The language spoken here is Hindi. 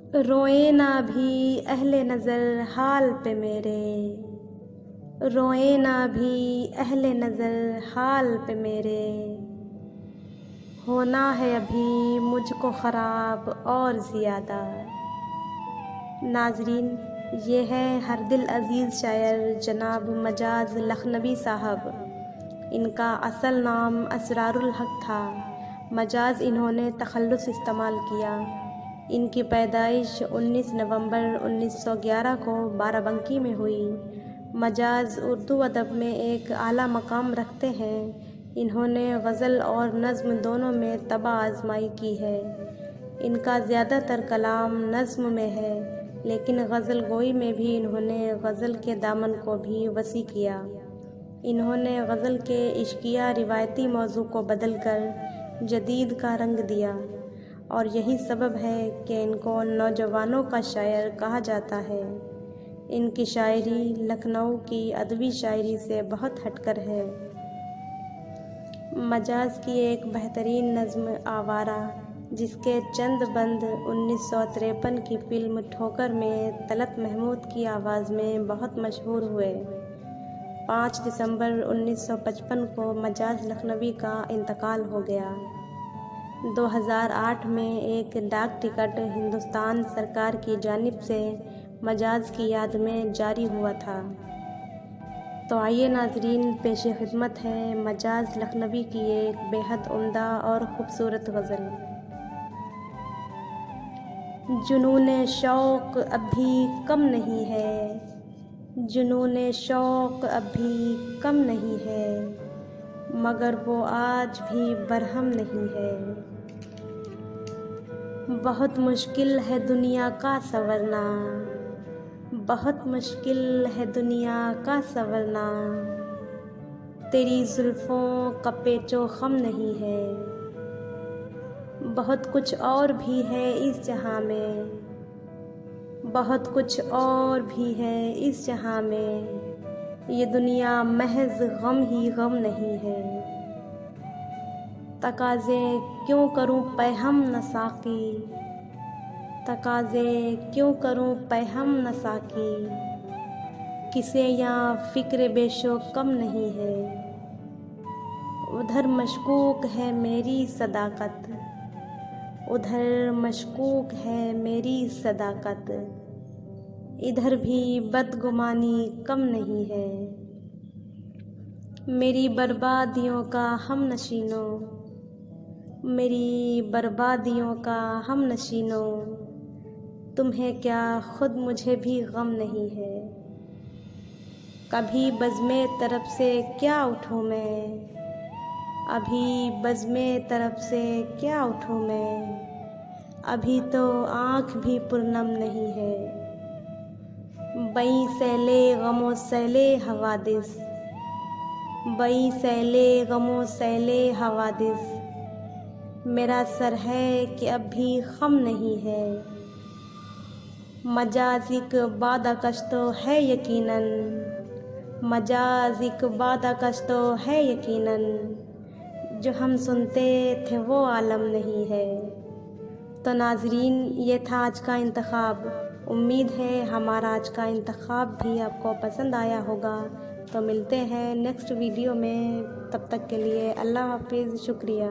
रोए ना भी अहले नज़र हाल पे मेरे, रोए ना भी अहले नज़र हाल पे मेरे। होना है अभी मुझको ख़राब और ज़्यादा। नाज़रीन, ये है हर दिल अज़ीज़ शायर जनाब मजाज लखनवी साहब। इनका असल नाम असरारुल हक था। मजाज इन्होंने तखल्लुस इस्तेमाल किया। इनकी पैदाइश 19 नवंबर 1911 को बाराबंकी में हुई। मजाज उर्दू अदब में एक आला मकाम रखते हैं। इन्होंने गज़ल और नज़्म दोनों में तबा आज़माई की है। इनका ज़्यादातर कलाम नज़्म में है, लेकिन गज़ल गोई में भी इन्होंने गज़ल के दामन को भी वसी किया। इन्होंने गज़ल के इश्किया रिवायती मौजू को बदलकर जदीद का रंग दिया, और यही सबब है कि इनको नौजवानों का शायर कहा जाता है। इनकी शायरी लखनऊ की अदबी शायरी से बहुत हटकर है। मजाज की एक बेहतरीन नज़्म आवारा, जिसके चंद बंद 1953 की फ़िल्म ठोकर में तलत महमूद की आवाज़ में बहुत मशहूर हुए। 5 दिसंबर 1955 को मजाज लखनवी का इंतकाल हो गया। 2008 में एक डाक टिकट हिंदुस्तान सरकार की जानिब से मजाज की याद में जारी हुआ था। तो आइए नाजरीन, पेश खिदमत है मजाज लखनवी की एक बेहद उम्दा और ख़ूबसूरत गज़ल। जुनून शौक़ अब भी कम नहीं है, जुनून शौक़ अब भी कम नहीं है, मगर वो आज भी बरहम नहीं है। बहुत मुश्किल है दुनिया का संवरना, बहुत मुश्किल है दुनिया का संवरना, तेरी जुल्फ़ों का पेचो ख़म नहीं है। बहुत कुछ और भी है इस जहाँ में, बहुत कुछ और भी है इस जहाँ में, ये दुनिया महज़ गम ही गम नहीं है। तकाज़े क्यों करूं पैहम न साक़ी, तकाज़े क्यों करूं पैहम न साक़ी, किसे यहाँ फ़िक्र बेशो कम नहीं है। उधर मशकूक है मेरी सदाकत, उधर मशकूक है मेरी सदाकत, इधर भी बदगुमानी कम नहीं है। मेरी बर्बादियों का हम नशीनों, मेरी बर्बादियों का हम नशीनों, तुम्हें क्या खुद मुझे भी गम नहीं है। कभी बज़्मे तरफ से क्या उठूँ मैं, अभी बज़्मे तरफ से क्या उठूँ मैं, अभी तो आँख भी पुरनम नहीं है। बई सैले गमो सैले हवादिस, बई सैले गमो सैले हवादिस, मेरा सर है कि अब भी ख़म नहीं है। मजाजिक बादकश तो है यकीनन, मजाजिक बादकश तो है यकीनन, जो हम सुनते थे वो आलम नहीं है। तो नाजरीन, ये था आज का इंतखाब। उम्मीद है हमारा आज का इंतखाब भी आपको पसंद आया होगा। तो मिलते हैं नेक्स्ट वीडियो में, तब तक के लिए अल्लाह हाफिज़, शुक्रिया।